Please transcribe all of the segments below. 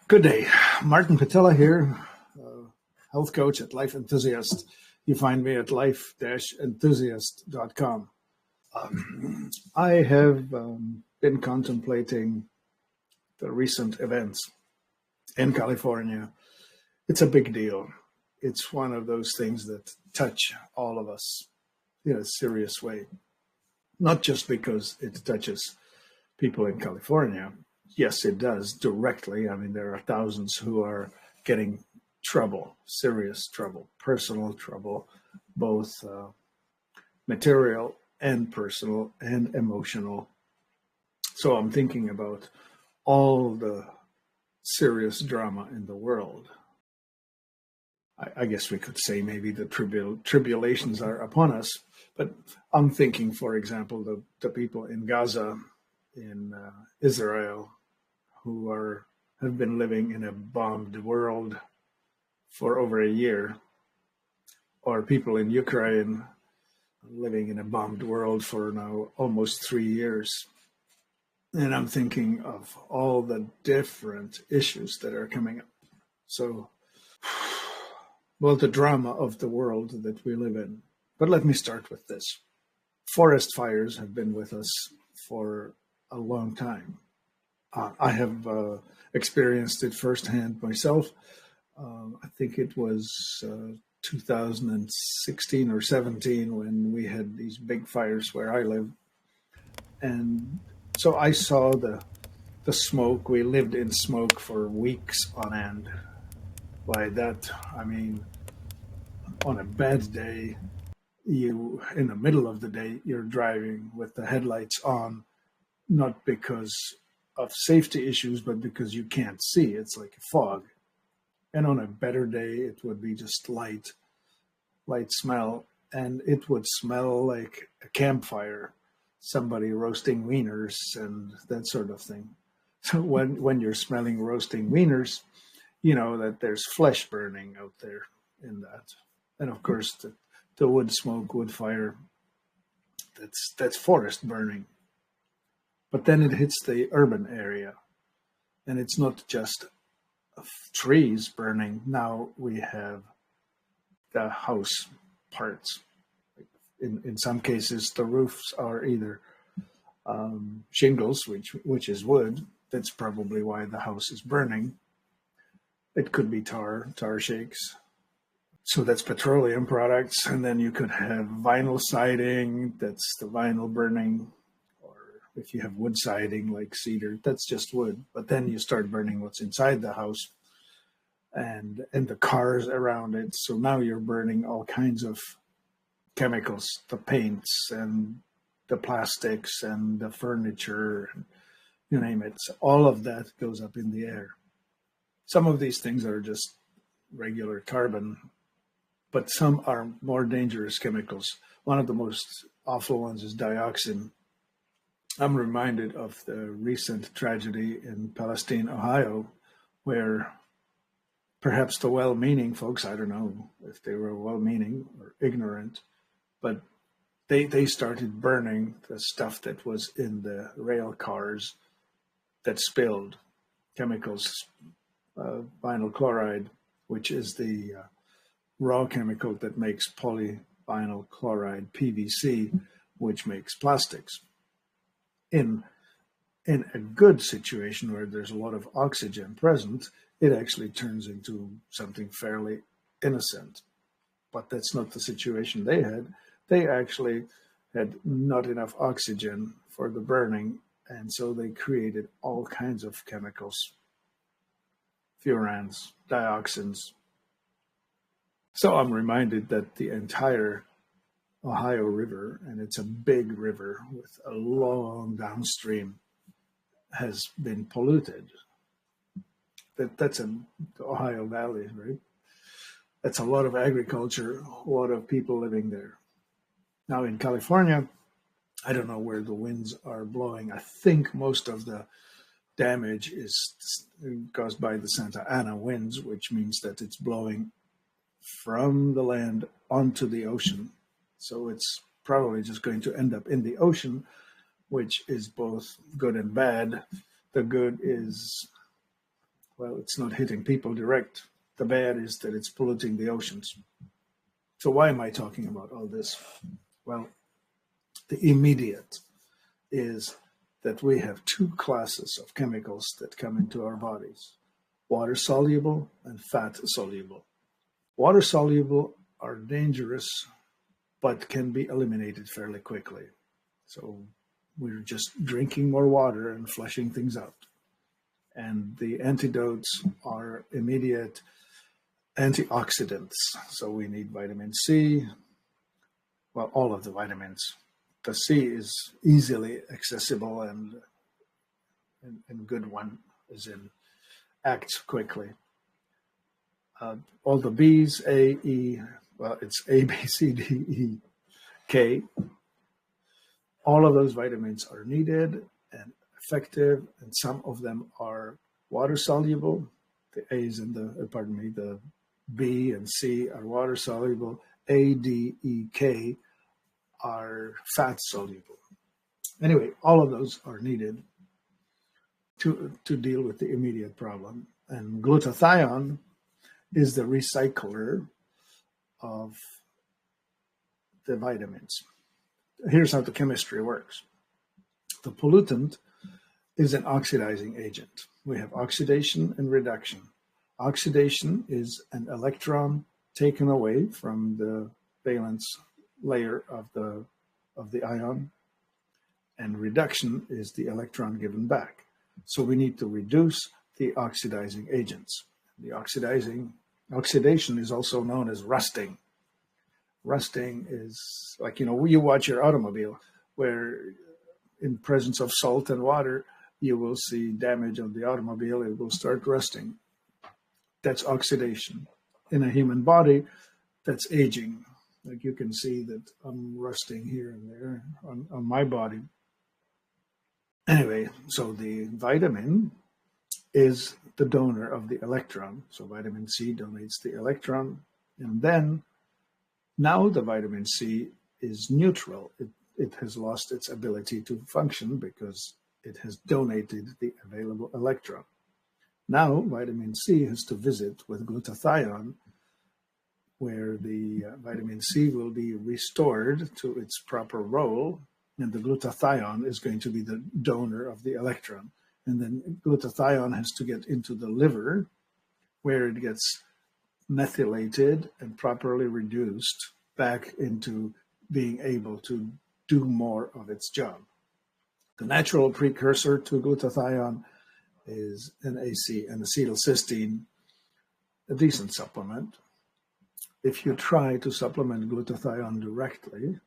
Good day. Martin Pytela here, health coach at Life Enthusiast. You find me at life-enthusiast.com. I have been contemplating the recent events in California. It's a big deal. It's one of those things that touch all of us in a serious way, not just because it touches people in California. Yes, it does directly. I mean, there are thousands who are getting trouble, serious trouble, personal trouble, both material and personal and emotional. So I'm thinking about all the serious drama in the world. I guess we could say maybe the tribulations are upon us, but I'm thinking, for example, the people in Gaza, in Israel, who have been living in a bombed world for over a year, or people in Ukraine living in a bombed world for now almost 3 years. And I'm thinking of all the different issues that are coming up. So, well, the drama of the world that we live in. But let me start with this. Forest fires have been with us for a long time. I have experienced it firsthand myself. I think it was 2016 or 17 when we had these big fires where I live. And so I saw the smoke. We lived in smoke for weeks on end. By that, I mean, on a bad day, in the middle of the day, you're driving with the headlights on, not because of safety issues, but because you can't see. It's like a fog. And on a better day, it would be just light smell, and it would smell like a campfire, somebody roasting wieners and that sort of thing. So when you're smelling roasting wieners, you know that there's flesh burning out there in that. And of course, the wood smoke, wood fire, that's forest burning. But then it hits the urban area, and it's not just trees burning. Now we have the house parts. In some cases, the roofs are either shingles, which is wood. That's probably why the house is burning. It could be tar shakes. So that's petroleum products. And then you could have vinyl siding. That's the vinyl burning. If you have wood siding like cedar, that's just wood. But then you start burning what's inside the house and the cars around it. So now you're burning all kinds of chemicals, the paints and the plastics and the furniture, you name it. So all of that goes up in the air. Some of these things are just regular carbon, but some are more dangerous chemicals. One of the most awful ones is dioxin. I'm reminded of the recent tragedy in Palestine, Ohio, where perhaps the well-meaning folks, I don't know if they were well-meaning or ignorant, but they started burning the stuff that was in the rail cars that spilled chemicals, vinyl chloride, which is the raw chemical that makes polyvinyl chloride, PVC, which makes plastics. In a good situation where there's a lot of oxygen present, it actually turns into something fairly innocent. But that's not the situation they had. They actually had not enough oxygen for the burning, and so they created all kinds of chemicals, furans, dioxins. So I'm reminded that the entire Ohio River, and it's a big river with a long downstream, has been polluted. That's in the Ohio Valley, right? That's a lot of agriculture, a lot of people living there. Now in California, I don't know where the winds are blowing. I think most of the damage is caused by the Santa Ana winds, which means that it's blowing from the land onto the ocean. So it's probably just going to end up in the ocean, which is both good and bad. The good is Well, it's not hitting people direct. The bad is that it's polluting the oceans. So why am I talking about all this? Well, the immediate is that we have two classes of chemicals that come into our bodies: water soluble and fat soluble. Water soluble are dangerous, but can be eliminated fairly quickly. So we're just drinking more water and flushing things out. And the antidotes are immediate antioxidants. So we need vitamin C, well, all of the vitamins. The C is easily accessible and good one, as in acts quickly. All the B's, A, E, well, it's A, B, C, D, E, K. All of those vitamins are needed and effective, and some of them are water soluble. The A's and the B and C are water soluble. A, D, E, K are fat soluble. Anyway, all of those are needed to deal with the immediate problem. And glutathione is the recycler of the vitamins. Here's how the chemistry works. The pollutant is an oxidizing agent. We have oxidation and reduction. Oxidation is an electron taken away from the valence layer of the ion, and reduction is the electron given back. So we need to reduce the oxidizing agents. The oxidation is also known as rusting. Rusting is like, you watch your automobile where in presence of salt and water, you will see damage on the automobile. It will start rusting. That's oxidation. In a human body, that's aging. Like you can see that I'm rusting here and there on my body. Anyway, so the vitamin is the donor of the electron. So vitamin C donates the electron. And then now the vitamin C is neutral. It has lost its ability to function because it has donated the available electron. Now vitamin C has to visit with glutathione, where the vitamin C will be restored to its proper role, and the glutathione is going to be the donor of the electron. And then glutathione has to get into the liver, where it gets methylated and properly reduced back into being able to do more of its job. The natural precursor to glutathione is NAC, an acetylcysteine, a decent supplement. If you try to supplement glutathione directly,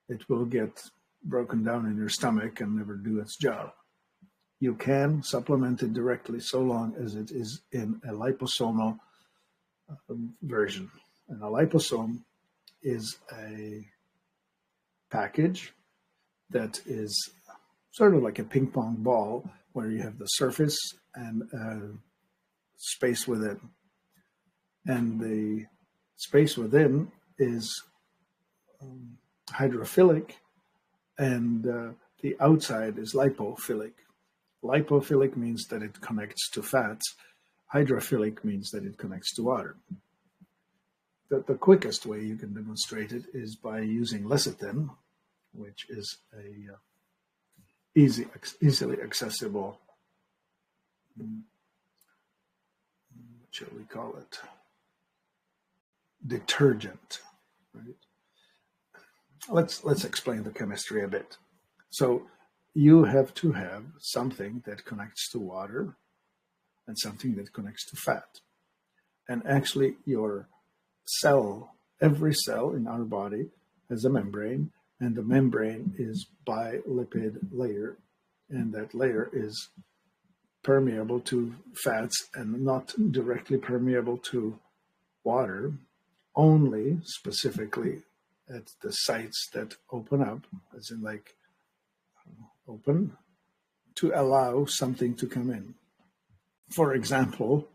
it will get broken down in your stomach and never do its job. You can supplement it directly so long as it is in a liposomal version. And a liposome is a package that is sort of like a ping pong ball where you have the surface and space within. And the space within is hydrophilic, and the outside is lipophilic. Lipophilic means that it connects to fats. Hydrophilic means that it connects to water. The quickest way you can demonstrate it is by using lecithin, which is a easily accessible, what shall we call it, detergent, right? Let's explain the chemistry a bit. So you have to have something that connects to water and something that connects to fat. And actually your cell, every cell in our body has a membrane, and the membrane is bilipid layer, and that layer is permeable to fats and not directly permeable to water, only specifically at the sites that open up, as in like open, to allow something to come in. For example,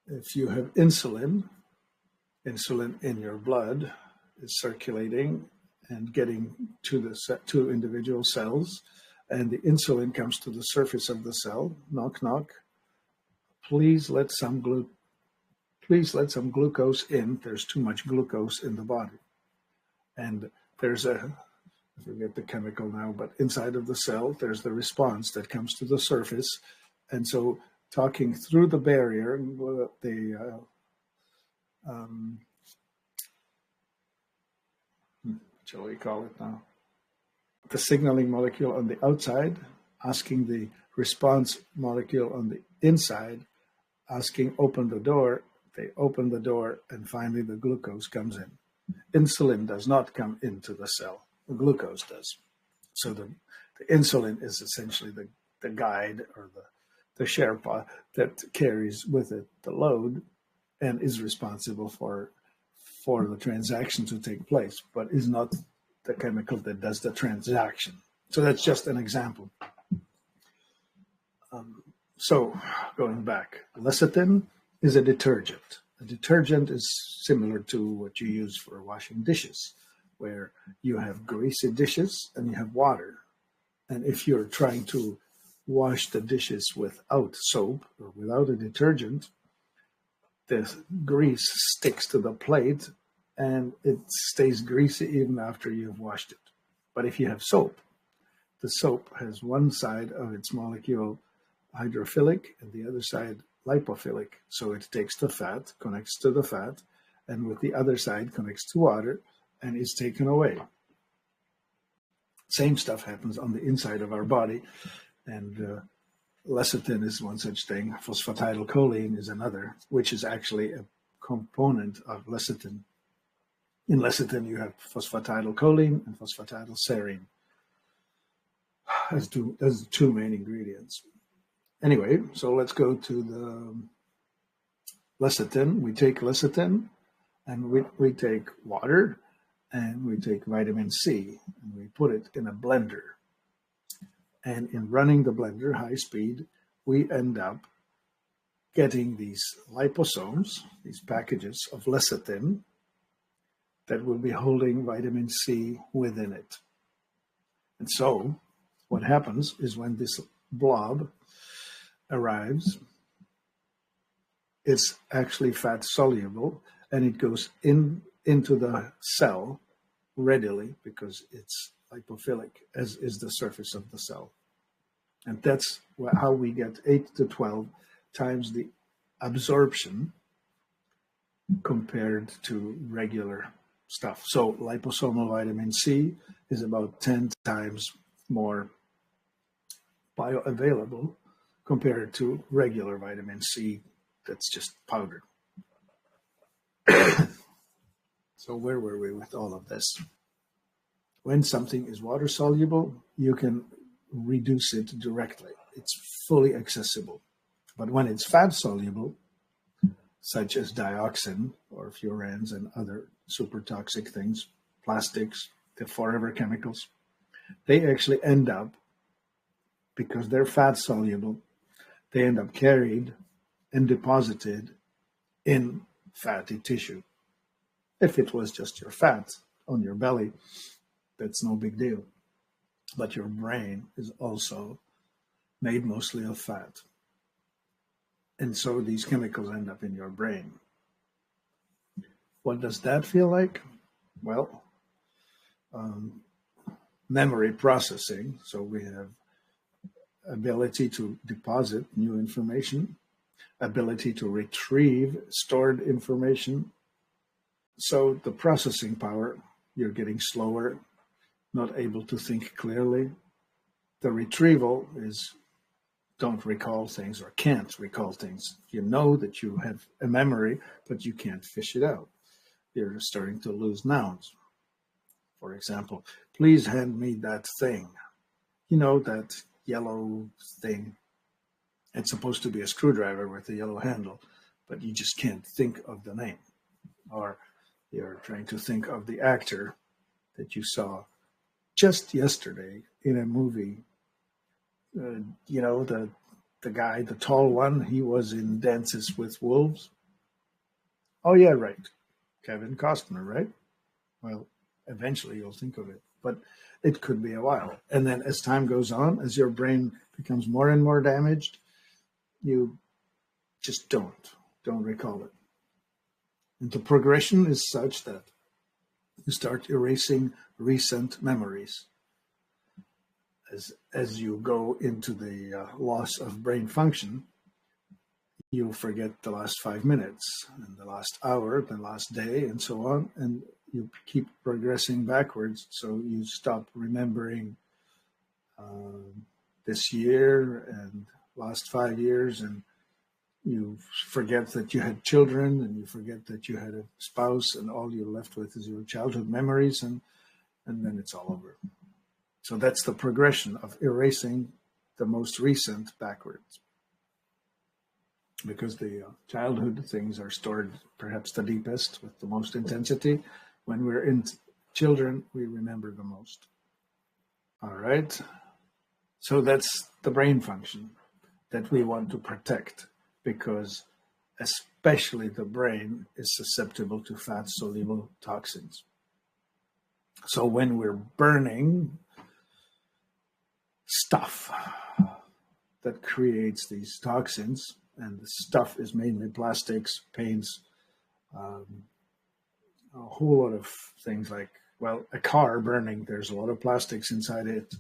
if you have insulin in your blood is circulating and getting to the two individual cells, and the insulin comes to the surface of the cell. Knock, knock. Please let some glucose in. There's too much glucose in the body. And there's I forget the chemical now, but inside of the cell, there's the response that comes to the surface. And so talking through the barrier, shall we call it now? The signaling molecule on the outside, asking the response molecule on the inside, asking open the door. They open the door, and finally the glucose comes in. Insulin does not come into the cell. The glucose does. So the insulin is essentially the guide or the Sherpa that carries with it the load and is responsible for the transaction to take place, but is not the chemical that does the transaction. So that's just an example. So going back, lecithin is a detergent. A detergent is similar to what you use for washing dishes, where you have greasy dishes and you have water. And if you're trying to wash the dishes without soap or without a detergent, the grease sticks to the plate and it stays greasy even after you've washed it. But if you have soap, the soap has one side of its molecule hydrophilic and the other side lipophilic. So it takes the fat, connects to the fat, and with the other side connects to water and is taken away. Same stuff happens on the inside of our body. And lecithin is one such thing. Phosphatidylcholine is another, which is actually a component of lecithin. In lecithin, you have phosphatidylcholine and phosphatidylserine as the two main ingredients. Anyway, so let's go to the lecithin. We take lecithin, and we take water, and we take vitamin C, and we put it in a blender. And in running the blender high speed, we end up getting these liposomes, these packages of lecithin that will be holding vitamin C within it. And so what happens is when this blob arrives, it's actually fat soluble and it goes into the cell readily because it's lipophilic, as is the surface of the cell. And that's how we get 8 to 12 times the absorption compared to regular stuff. So liposomal vitamin C is about 10 times more bioavailable compared to regular vitamin C that's just powdered. So where were we with all of this? When something is water soluble, you can reduce it directly. It's fully accessible. But when it's fat soluble, such as dioxin or furans and other super toxic things, plastics, the forever chemicals, they actually end up, because they're fat soluble, they end up carried and deposited in fatty tissue. If it was just your fat on your belly, that's no big deal. But your brain is also made mostly of fat. And so these chemicals end up in your brain. What does that feel like? Well, memory processing. So we have ability to deposit new information, ability to retrieve stored information. So the processing power, you're getting slower, not able to think clearly. The retrieval is don't recall things or can't recall things. You know that you have a memory, but you can't fish it out. You're starting to lose nouns. For example, please hand me that thing. You know, that yellow thing. It's supposed to be a screwdriver with a yellow handle, but you just can't think of the name. Or you're trying to think of the actor that you saw just yesterday in a movie. You know, the guy, the tall one, he was in Dances with Wolves. Oh, yeah, right. Kevin Costner, right? Well, eventually you'll think of it. but it could be a while. And then as time goes on, as your brain becomes more and more damaged, you just don't recall it. And the progression is such that you start erasing recent memories. As you go into the loss of brain function, you forget the last 5 minutes and the last hour, the last day, and so on. And you keep progressing backwards. So you stop remembering this year and last 5 years, and you forget that you had children, and you forget that you had a spouse, and all you're left with is your childhood memories, and then it's all over. So that's the progression of erasing the most recent backwards. Because the childhood things are stored perhaps the deepest with the most intensity. When we're in children, we remember the most. All right. So that's the brain function that we want to protect, because especially the brain is susceptible to fat-soluble toxins. So when we're burning stuff that creates these toxins, and the stuff is mainly plastics, paints, a whole lot of things like, well, a car burning, there's a lot of plastics inside it.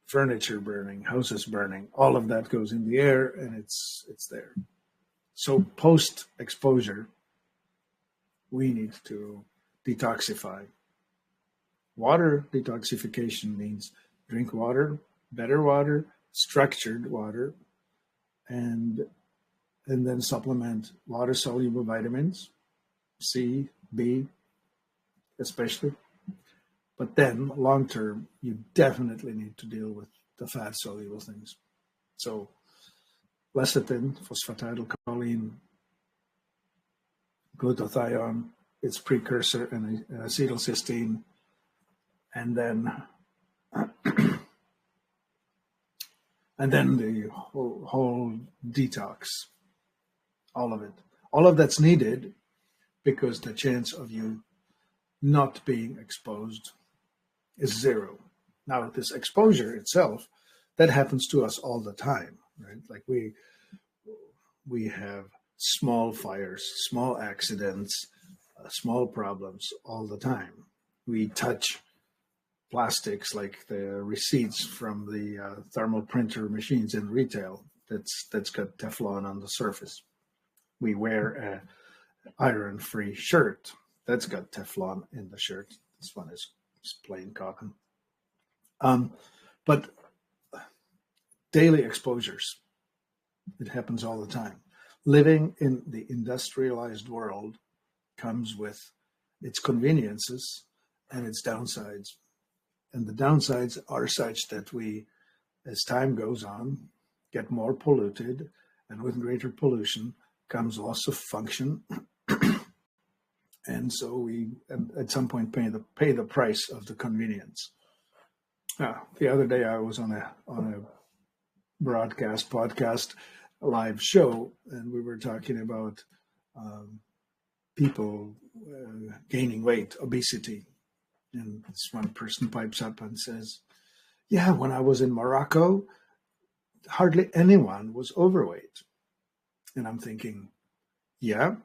Furniture burning, houses burning, all of that goes in the air, and it's there. So post-exposure, we need to detoxify. Water detoxification means drink water, better water, structured water, and then supplement water-soluble vitamins, C, B, especially. But then, long-term, you definitely need to deal with the fat-soluble things. So, lecithin, phosphatidylcholine, glutathione, its precursor, and acetylcysteine, and then the whole detox, all of it. All of that's needed because the chance of you not being exposed is zero. Now, this exposure itself, that happens to us all the time, right? Like we have small fires, small accidents, small problems all the time. We touch plastics like the receipts from the thermal printer machines in retail that's got Teflon on the surface. We wear an iron-free shirt that's got Teflon in the shirt. This one is plain cotton. But daily exposures, it happens all the time. Living in the industrialized world comes with its conveniences and its downsides. And the downsides are such that we, as time goes on, get more polluted, and with greater pollution comes loss of function. And so we, at some point, pay the price of the convenience. The other day, I was on a podcast, a live show, and we were talking about people gaining weight, obesity. And this one person pipes up and says, yeah, when I was in Morocco, hardly anyone was overweight. And I'm thinking, yeah,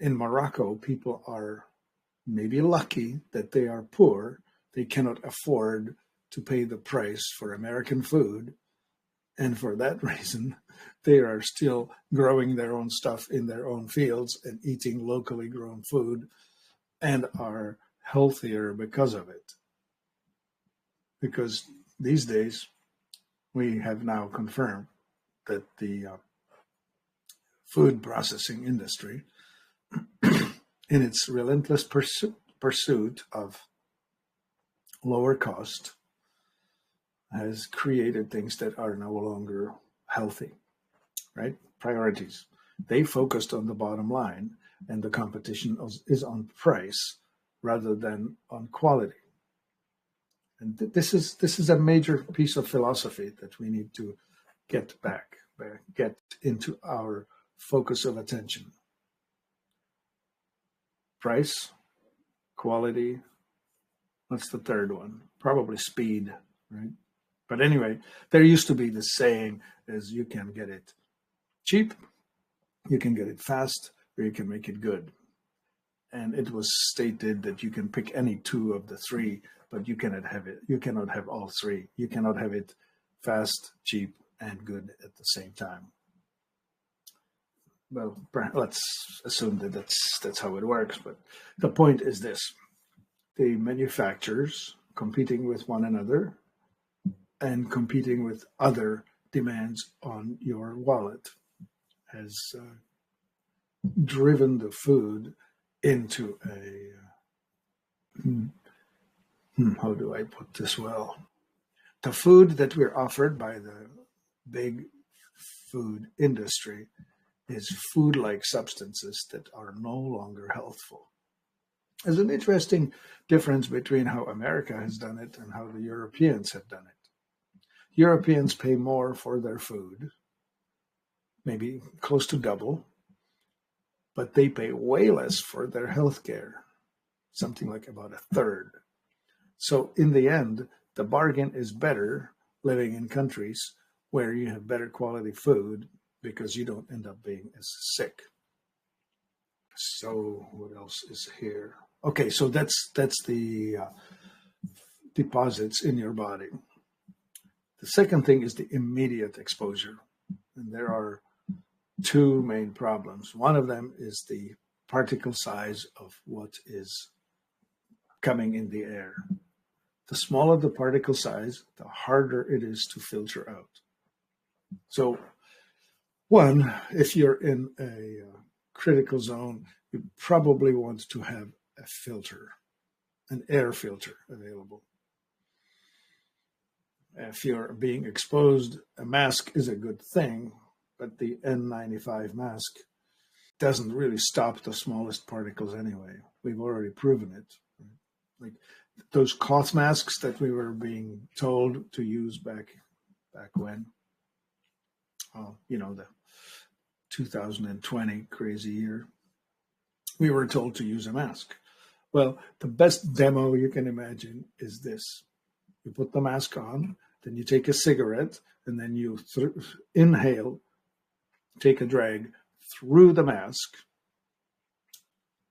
in Morocco, people are maybe lucky that they are poor. They cannot afford to pay the price for American food. And for that reason, they are still growing their own stuff in their own fields and eating locally grown food and are healthier because of it. Because these days, we have now confirmed that the food processing industry, in its relentless pursuit of lower cost, has created things that are no longer healthy, right? Priorities. They focused on the bottom line, and the competition is on price rather than on quality. And this is a major piece of philosophy that we need to get into our focus of attention. Price, quality, What's the third one? Probably speed, right? But anyway, there used to be the saying is you can get it cheap, you can get it fast, or you can make it good. And it was stated that you can pick any two of the three, but you cannot have it. You cannot have all three. You cannot have it fast, cheap, and good at the same time. Well, let's assume that that's how it works. But the point is this: the manufacturers competing with one another and competing with other demands on your wallet has driven the food into a how do I put this well? The food that we're offered by the big food industry is food-like substances that are no longer healthful. There's an interesting difference between how America has done it and how the Europeans have done it. Europeans pay more for their food, maybe close to double, but they pay way less for their health care, something like about a third. So in the end, the bargain is better living in countries where you have better quality food because you don't end up being as sick. So what else is here? Okay, so that's the deposits in your body. The second thing is the immediate exposure. And there are two main problems. One of them is the particle size of what is coming in the air. The smaller the particle size, the harder it is to filter out. So, one, if you're in a critical zone, you probably want to have a filter, an air filter available. If you're being exposed, a mask is a good thing, but the N95 mask doesn't really stop the smallest particles anyway. We've already proven it. Like those cloth masks that we were being told to use back when, the 2020 crazy year, we were told to use a mask. Well, the best demo you can imagine is this. You put the mask on, then you take a cigarette, and then you inhale, take a drag through the mask,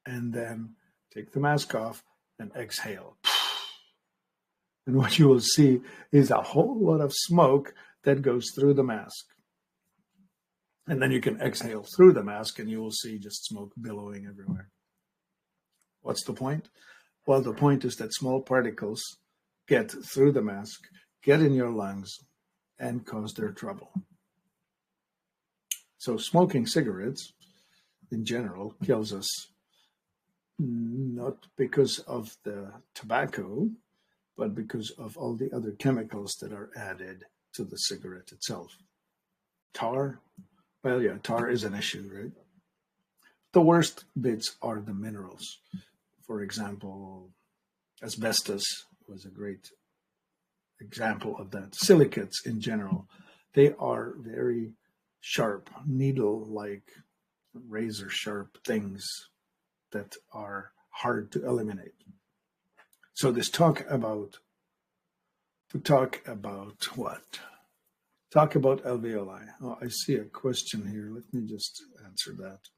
and then take the mask off and exhale. And what you will see is a whole lot of smoke that goes through the mask. And then you can exhale through the mask and you will see just smoke billowing everywhere. What's the point? Well, the point is that small particles get through the mask, get in your lungs, and cause their trouble. So smoking cigarettes in general kills us, not because of the tobacco, but because of all the other chemicals that are added to the cigarette itself. Tar, well, yeah, tar is an issue, right? The worst bits are the minerals. For example, asbestos was a great example of that. Silicates in general, they are very sharp, needle-like, razor-sharp things that are hard to eliminate. So this talk about what? Talk about alveoli. Oh, I see a question here. Let me just answer that.